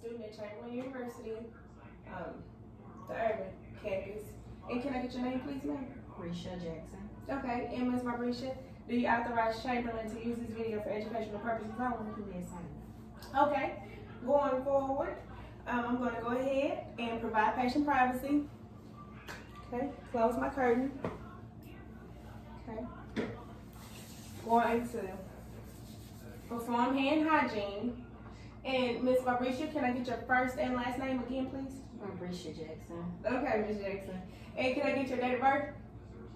student at Chamberlain University, the urban campus. And can I get your name, please, ma'am? Risha Jackson. Okay, and Ms. Barbrisha, do you authorize Chamberlain to use this video for educational purposes only? Yes, I am. Okay, going forward, I'm going to go ahead and provide patient privacy. Okay, close my curtain. Okay, going to perform hand hygiene. And Ms. Barbrisha, can I get your first and last name again, please? Risha Jackson. Okay, Ms. Jackson. And can I get your date of birth?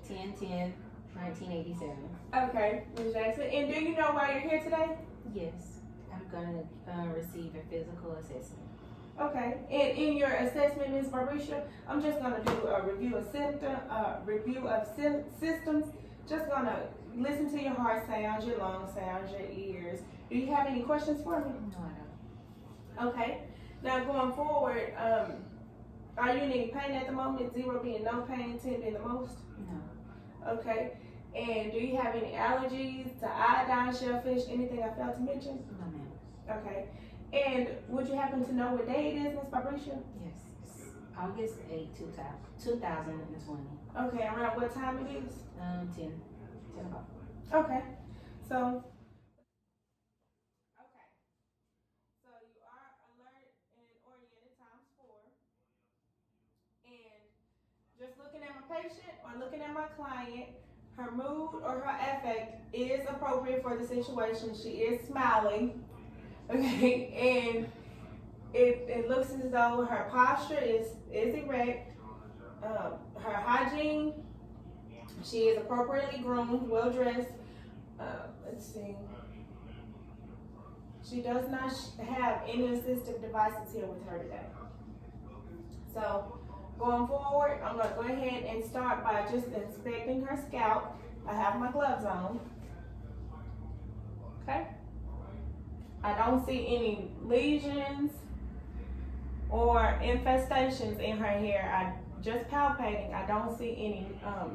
10/10/1987. Okay, Ms. Jackson. And do you know why you're here today? Yes, I'm gonna receive a physical assessment. Okay, and in your assessment, Ms. Barbrisha, I'm just gonna do a review of systems. Just gonna listen to your heart sounds, your lung sounds, your ears. Do you have any questions for me? No, I don't. Okay. Now going forward, are you in any pain at the moment? 0 being no pain, 10 being the most? No. Okay. And do you have any allergies to iodine, shellfish, anything I failed to mention? No, ma'am. Okay. And would you happen to know what day it is, Ms. Barbrisha? Yes. It's August 8, 2020. Okay, around what time it is? 10 o'clock. Okay. So you are alert and oriented ×4. And just looking at my patient or looking at my client, her mood or her affect is appropriate for the situation. She is smiling. Okay, and it looks as though her posture is erect. Her hygiene, she is appropriately groomed, well dressed. Let's see. She does not have any assistive devices here with her today. So going forward, I'm going to go ahead and start by just inspecting her scalp. I have my gloves on. Okay. I don't see any lesions or infestations in her hair. I just palpating. I don't see any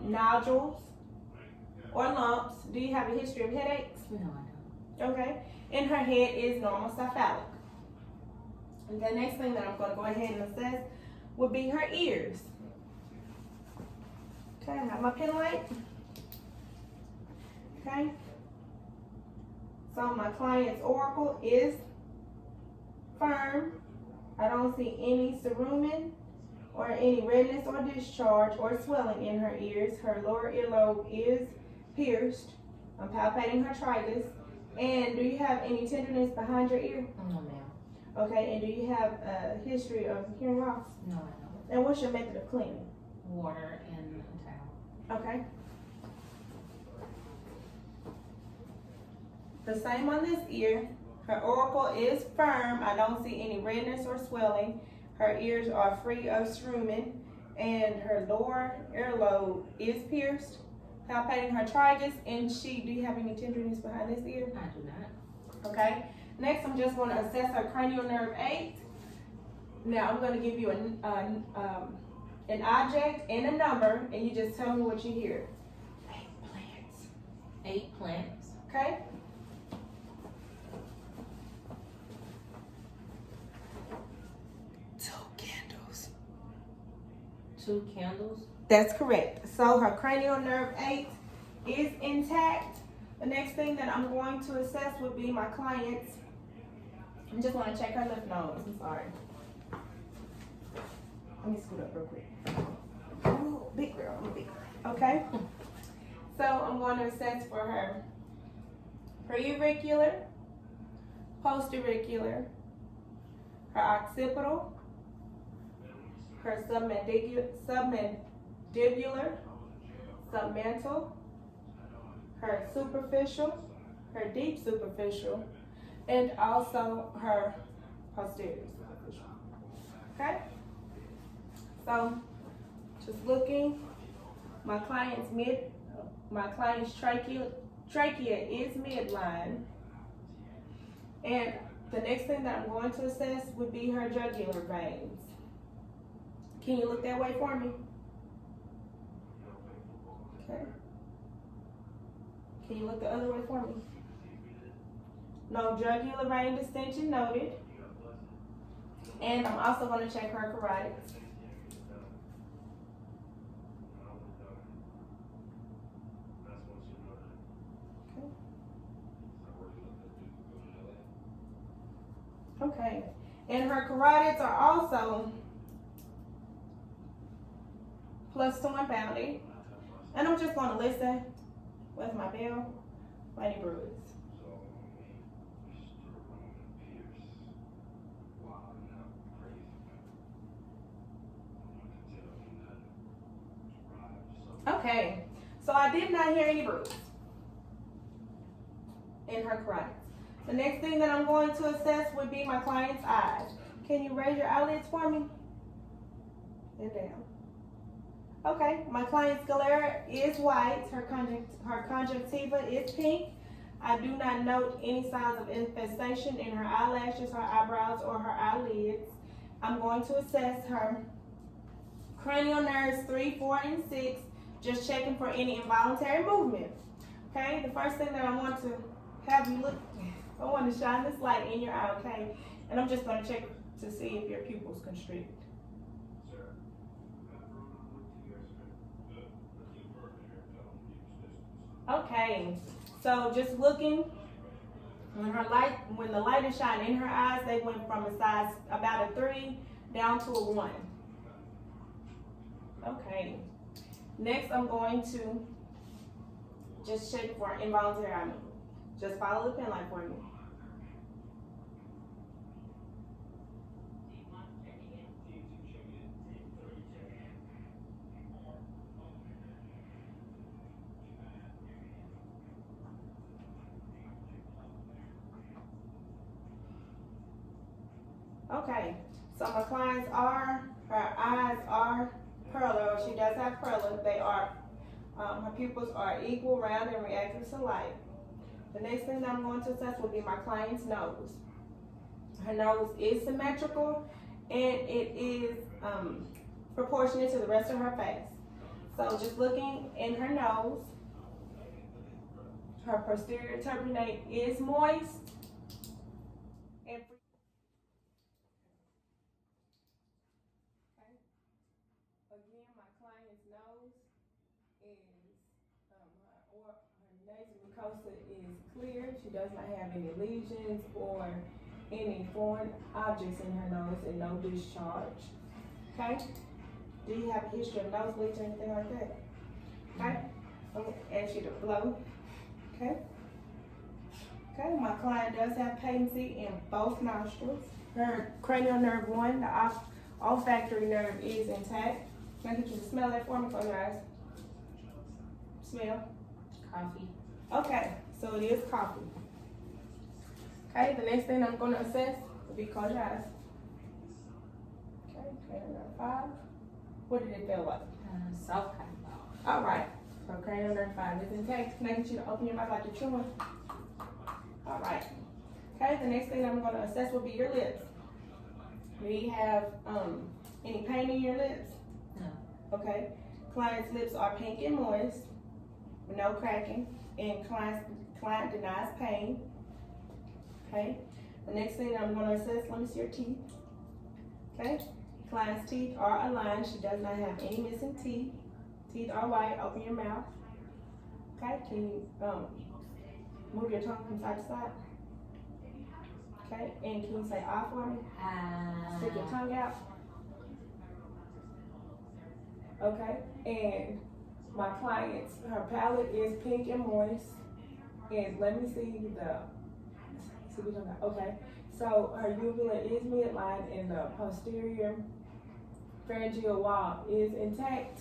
nodules or lumps. Do you have a history of headaches? No, I don't. Okay. And her head is normal cephalic. And the next thing that I'm going to go ahead and assess would be her ears. Okay, I have my pen light. Okay. So my client's auricle is firm. I don't see any cerumen or any redness or discharge or swelling in her ears. Her lower earlobe is pierced. I'm palpating her tragus. And do you have any tenderness behind your ear? No, ma'am. Okay, and do you have a history of hearing loss? No, I don't. And what's your method of cleaning? Water and a towel. Okay. The same on this ear. Her auricle is firm. I don't see any redness or swelling. Her ears are free of cerumen. And her lower earlobe is pierced. Palpating her tragus. And do you have any tenderness behind this ear? I do not. Okay. Next, I'm just going to assess her cranial nerve 8. Now, I'm going to give you an object and a number, and you just tell me what you hear. 8 plants. 8 plants. Okay? Two candles. That's correct. So her cranial nerve 8 is intact. The next thing that I'm going to assess would be my client's. I just want to check her lymph nodes. I'm sorry. Let me scoot up real quick. Oh, big girl. I'm a big girl. Okay? So I'm going to assess for her preauricular, postauricular, her occipital, her submandibular, submental, her superficial, her deep superficial, and also her posterior superficial. Okay? So, just looking, my client's trachea is midline. And the next thing that I'm going to assess would be her jugular veins. Can you look that way for me? Okay. Can you look the other way for me? No jugular vein distension noted. And I'm also going to check her carotids. Okay. And her carotids are also plus 2 impounding. And I'm just going to listen with my bell for any bruise. Okay, so I did not hear any bruise in her carotids. The next thing that I'm going to assess would be my client's eyes. Can you raise your eyelids for me? And down. Okay, my client's sclera is white. Her conjunctiva is pink. I do not note any signs of infestation in her eyelashes, her eyebrows, or her eyelids. I'm going to assess her cranial nerves 3, 4, and 6, just checking for any involuntary movement. Okay, the first thing that I want to have you look, I want to shine this light in your eye, okay? And I'm just going to check to see if your pupil's constricted. Okay, so just looking, when the light is shining in her eyes, they went from a size about a 3 down to a 1. Okay, next I'm going to just check for involuntary eye movement. Just follow the pen light for me. Okay, so my clients her eyes are pearler. She does have pearler. They are, her pupils are equal, round, and reactive to light. The next thing that I'm going to assess will be my client's nose. Her nose is symmetrical and it is proportionate to the rest of her face. So just looking in her nose, her posterior turbinate is moist. And again, my client's nose is, her nasal mucosa is clear. She does not have any lesions or any foreign objects in her nose and no discharge. Okay? Do you have a history of nosebleeds or anything like that? Okay? I'm going to ask you to blow. Okay? Okay, my client does have patency in both nostrils. Her cranial nerve 1, the olfactory nerve, is intact. Can I get you to smell that for me? Close your eyes. Smell. Coffee. Okay, so it is coffee. Okay, the next thing I'm going to assess will be close your eyes. Okay, cranial nerve 5. What did it feel like? Soft cotton. All right, so cranial nerve 5 is intact. Can I get you to open your mouth like you're chewing? All right. Okay, the next thing I'm going to assess will be your lips. Do you have any pain in your lips? No. Okay. Client's lips are pink and moist, with no cracking, and client denies pain. Okay. The next thing I'm going to assess, let me see your teeth. Okay. Client's teeth are aligned. She does not have any missing teeth. Teeth are white. Open your mouth. Okay. Can you move your tongue from side to side? Okay. And can you say ah for me? Stick your tongue out. Okay. And my client's, her palate is pink and moist. And let me see what you're talking about. Okay. So her uvula is midline and the posterior pharyngeal wall is intact.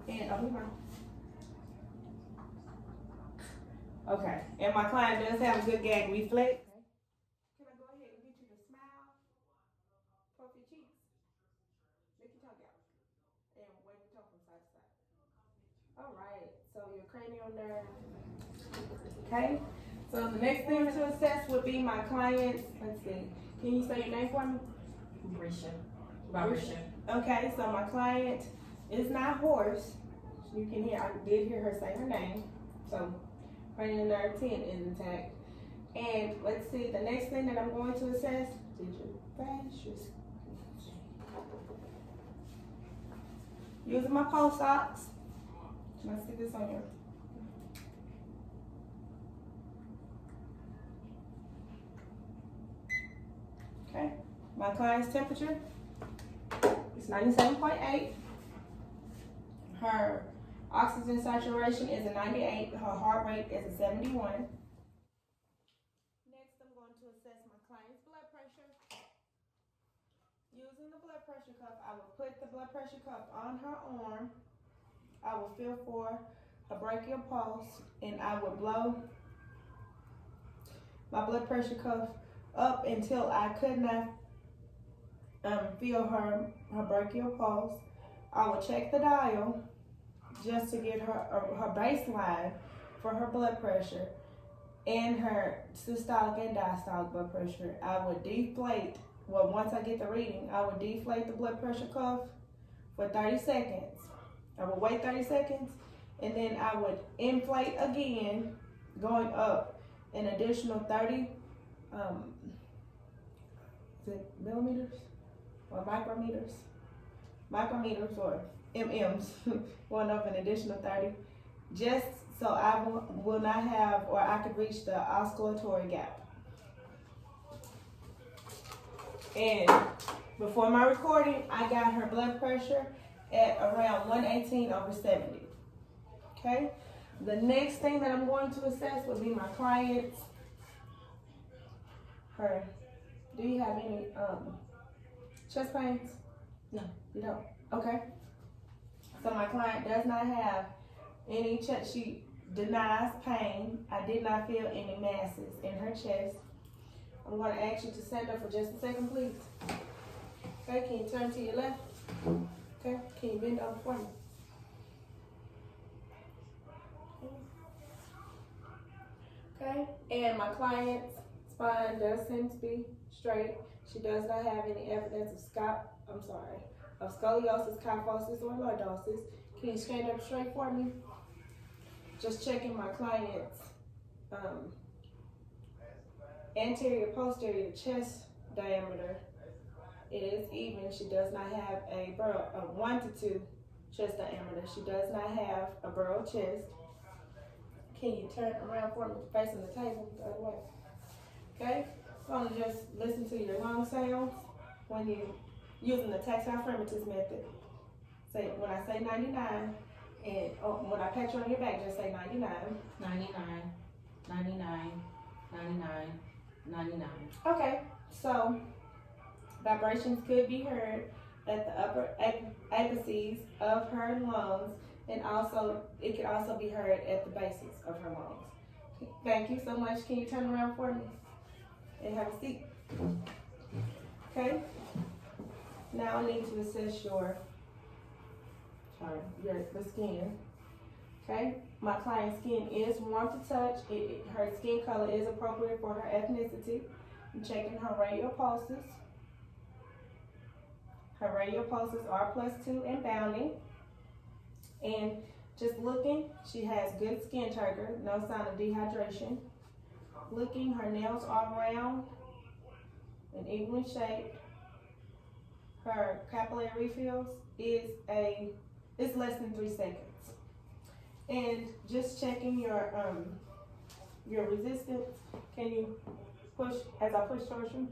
And open your mouth. Okay. And my client does have a good gag reflex. Can I go ahead and get you to smile? Puff your cheeks. Lick your tongue out. And wave your tongue from side to side. All right. So your cranial nerve. Okay. So the next thing to assess would be my client's, let's see. Can you say your name for me? Barisha. Okay, so my client is not hoarse. You can hear, I did hear her say her name. So cranial nerve 10 is intact. And let's see, the next thing that I'm going to assess, did you fast your skin? Using my pulse ox. Let's get this on here. Okay, my client's temperature is 97.8. Her oxygen saturation is a 98. Her heart rate is a 71. Next, I'm going to assess my client's blood pressure. Using the blood pressure cuff, I will put the blood pressure cuff on her arm. I will feel for a brachial pulse, and I will blow my blood pressure cuff up until I could not feel her brachial pulse. I will check the dial just to get her baseline for her blood pressure and her systolic and diastolic blood pressure. I would deflate, well, once I get the reading, I would deflate the blood pressure cuff for 30 seconds. I would wait 30 seconds, and then I would inflate again, going up an additional 30 is it millimeters or micrometers? Micrometers or MMs, going up an additional 30, just so I will not have, or I could reach the oscillatory gap. And before my recording, I got her blood pressure at around 118/70. Okay? The next thing that I'm going to assess would be my client's, do you have any chest pains? No, you don't. Okay. So my client does not have any chest, she denies pain. I did not feel any masses in her chest. I'm going to ask you to stand up for just a second, please. Okay, can you turn to your left? Okay, can you bend over for me? Okay, and my client's spine does seem to be straight. She does not have any evidence of scoliosis, kyphosis, or lordosis. Can you stand up straight for me? Just checking my client's anterior posterior chest diameter. It is even. She does not have a 1 to 2 chest diameter. She does not have a burrow chest. Can you turn around for me, facing the table the other way? Okay, so I'm gonna just listen to your lung sounds when you're using the tactile firmitus method. Say, when I say 99, and when I pat you on your back, just say 99. 99, 99, 99, 99. Okay, so vibrations could be heard at the upper apices of her lungs, and also it could also be heard at the bases of her lungs. Thank you so much. Can you turn around for me and have a seat? Okay. Now I need to assess the skin. Okay. My client's skin is warm to touch. Her skin color is appropriate for her ethnicity. I'm checking her radial pulses. Her radial pulses are +2 and bounding. And just looking, she has good skin turgor, no sign of dehydration. Looking, her nails are round and evenly shaped. Her capillary refills is less than 3 seconds. And just checking your resistance. Can you push as I push towards you?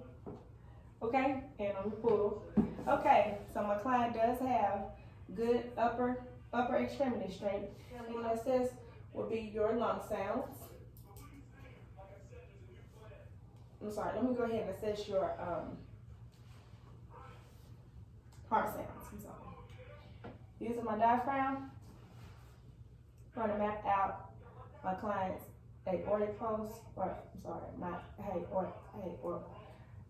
Okay, and I'm gonna pull. Okay, so my client does have good upper extremity strength. And what I says will be your lung sounds. I'm sorry, let me go ahead and assess your heart sounds. I'm sorry. Using my diaphragm, I'm going to map out my client's aortic pulse, my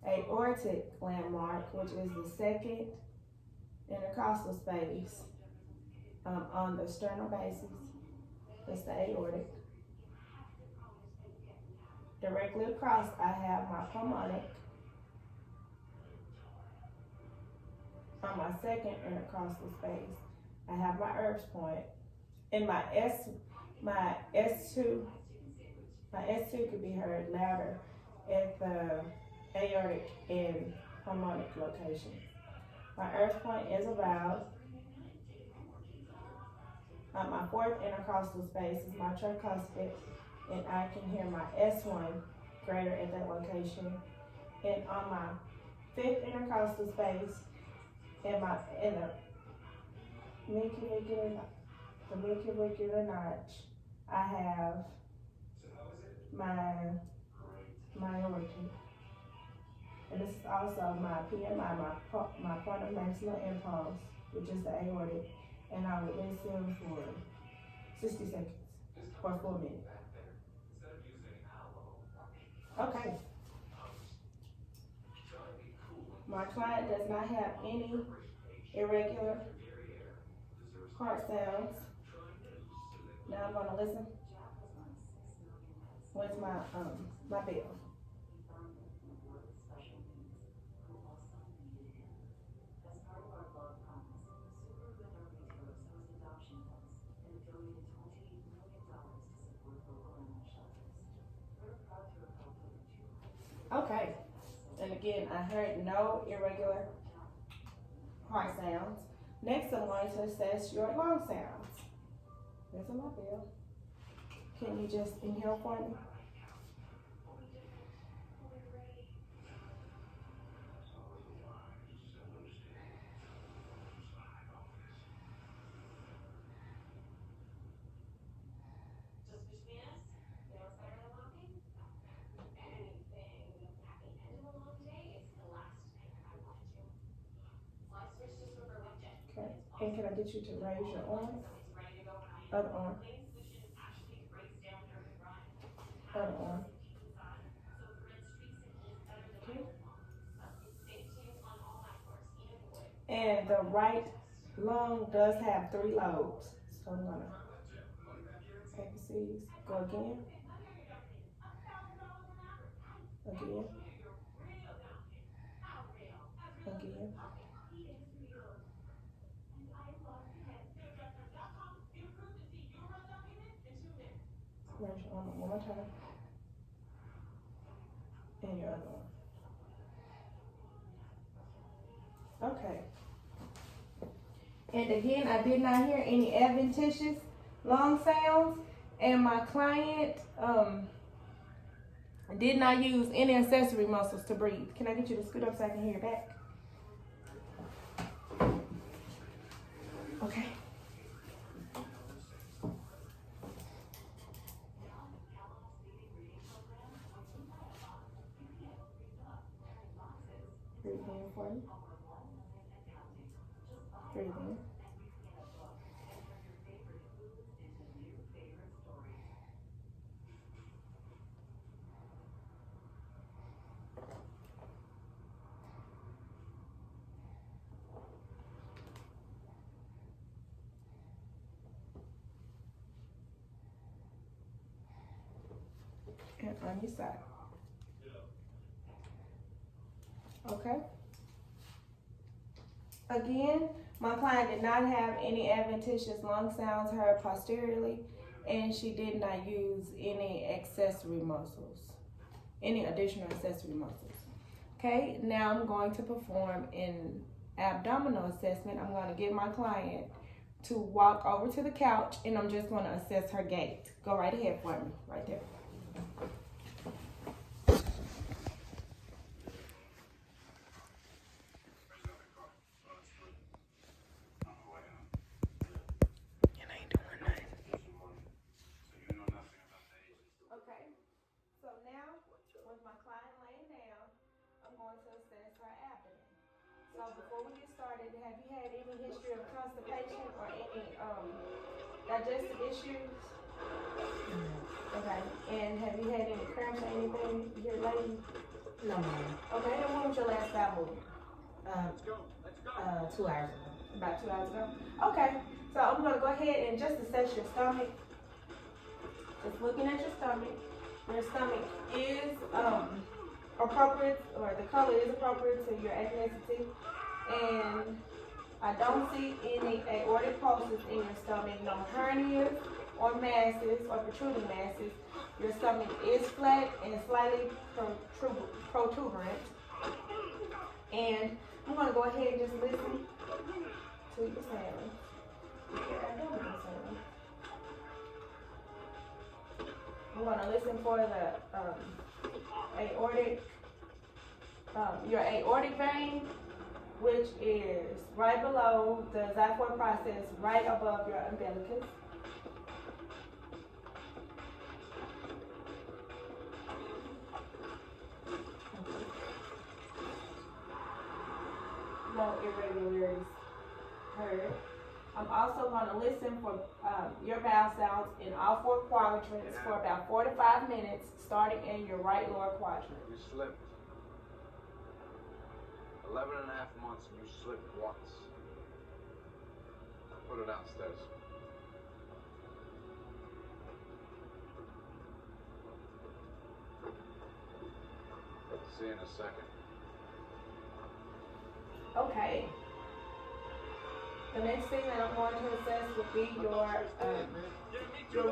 aortic landmark, which is the second intercostal space on the sternal basis. That's the aortic. Directly across, I have my pulmonic. On my second intercostal space, I have my Erb's point. And my S2 My S2 could be heard louder at the aortic and harmonic location. My earth point is about my fourth intercostal space is my tricuspid, and I can hear my S1 greater at that location. And on my fifth intercostal space, in the midclavicular notch, I have my origin. And this is also my PMI, my point of maximal impulse, which is the aortic, and I will listen for 60 seconds or 4 minutes. Okay. My client does not have any irregular heart sounds. Now I'm gonna listen with my bill. Okay, and again, I heard no irregular heart sounds. Next, I'm going to assess your lung sounds. There's my bill. Can you just inhale for me? Okay, and can I get you to raise your arm? Other arm. Other arm. Okay. And the right lung does have 3 lobes. So I'm gonna ABCs. Go again. Again. Again. Raise your arm one more time. And your other one. Okay. And again, I did not hear any adventitious lung sounds, and my client did not use any accessory muscles to breathe. Can I get you to scoot up so I can hear back? Okay. Breathe in for me. Breathe in. And on your side. Okay. Again, my client did not have any adventitious lung sounds heard posteriorly, and she did not use any accessory muscles, any additional accessory muscles. Okay, now I'm going to perform an abdominal assessment. I'm going to get my client to walk over to the couch, and I'm just going to assess her gait. Go right ahead for me, right there. So before we get started, have you had any history of constipation or any digestive issues? Okay. And have you had any cramps or anything here lately? No, ma'am. Okay, and when was your last bowel movement? 2 hours ago. About 2 hours ago? Okay. So I'm gonna go ahead and just assess your stomach. Just looking at your stomach. Your stomach is appropriate, or the color is appropriate to your ethnicity, and I don't see any aortic pulses in your stomach, no hernias, or masses or protruding masses. Your stomach is flat and slightly protuberant. And I'm going to go ahead and just listen to your sound. I'm going to listen for the aortic, your aortic vein, which is right below the xiphoid process, right above your umbilicus. No irregularities heard. I'm also going to listen for your bowel sounds in all 4 quadrants for about 4 to 5 minutes, starting in your right lower quadrant. You slipped. 11 and a half months and you slipped once. Put her downstairs. See you in a second. Okay. The next thing that I'm going to assess would be your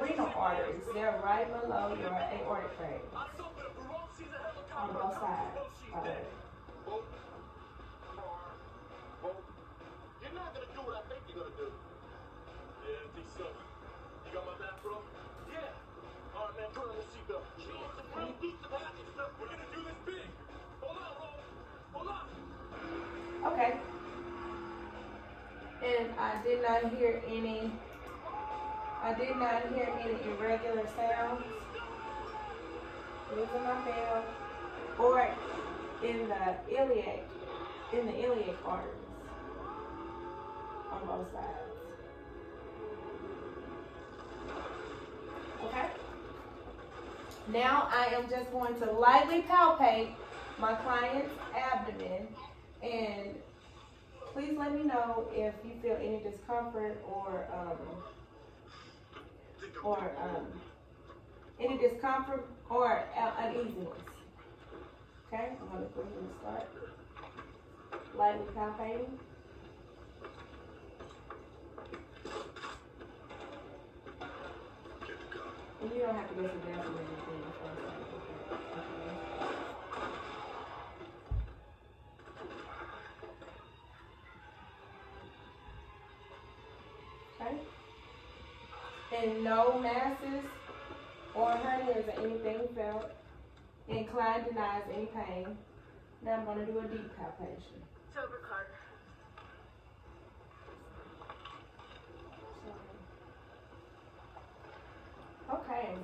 renal arteries. They're right below your aortic vein on both sides. You're not gonna do what I think you're gonna do. Yeah, I think so. You got my back, bro? Yeah. All right, man, put on the seatbelt. We're gonna do this big. Hold on, bro. Hold on. Okay. And I did not hear any irregular sounds losing my bell or in the iliac arteries on both sides. Okay? Now I am just going to lightly palpate my client's abdomen, and please let me know if you feel any discomfort or uneasiness. Okay, I'm going to go ahead and start lightly palpating. And you don't have to go to the bathroom or anything before I start. Okay. And no masses or hernias or anything felt. And client denies any pain. Now I'm going to do a deep palpation. Sober Carter. Okay.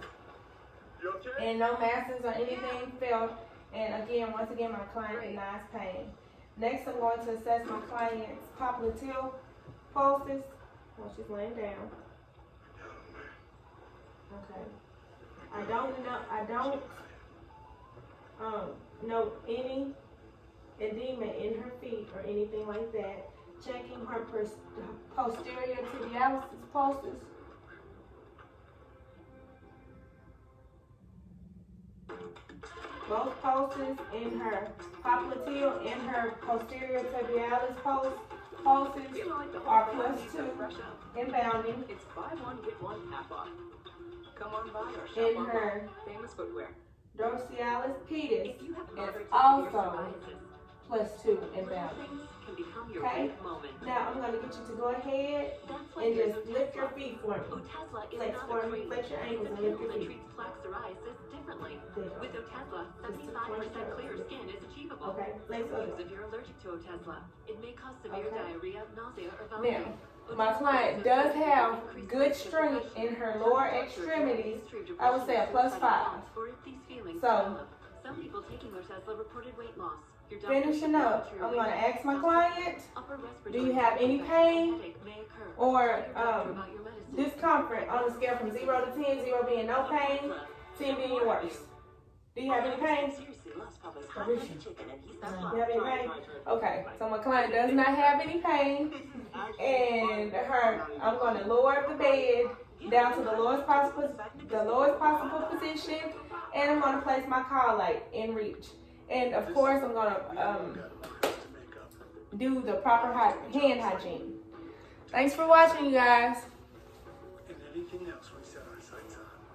You okay? And no masses or anything felt. And again, once again, my client denies pain. Next, I'm going to assess my client's popliteal pulses while she's laying down. Okay. I don't note any edema in her feet or anything like that. Checking her posterior tibialis pulses. Both pulses in her popliteal and her posterior tibialis pulses are +2 in bounding. It's buy one, get one half off. Come on by or shop In online. her Famous footwear. dorsalis pedis If you have is moderate to also severe +2 in bounding. things can become your Okay. big moment. Now I'm going to get you to go ahead That's and there's just lift your feet for me. Otezla is Flex not for a me, cream. flex your ankles and It's a lift pill your that feet. treats plaque psoriasis differently. There you go. With Otezla, 75% clear skin is achievable. Okay, flex Use over. if you're allergic to Otezla. It may cause severe Okay. diarrhea, nausea, or Now, vomiting. my client does have good strength in her lower extremities. I would say a +5. So, some people taking Otezla reported weight loss. Your doctor finishing should up, monitor your I'm weight going to levels. ask my client, Upper do respiratory you have any infection, pain headache may occur. or Tell your doctor about your medicine. discomfort on a scale from 0 to 10, 0 being no pain, 10 being your worst? Do you have any pain? Seriously, Les probably Oh, hot really? like chicken and he's Do not you have any pain? Okay, so my client does not have any pain, and I'm going to lower the bed down to the lowest possible position, and I'm going to place my collar light in reach. And of course, I'm going to do the proper hand hygiene. Thanks for watching, you guys. And anything else. else we set our sights on.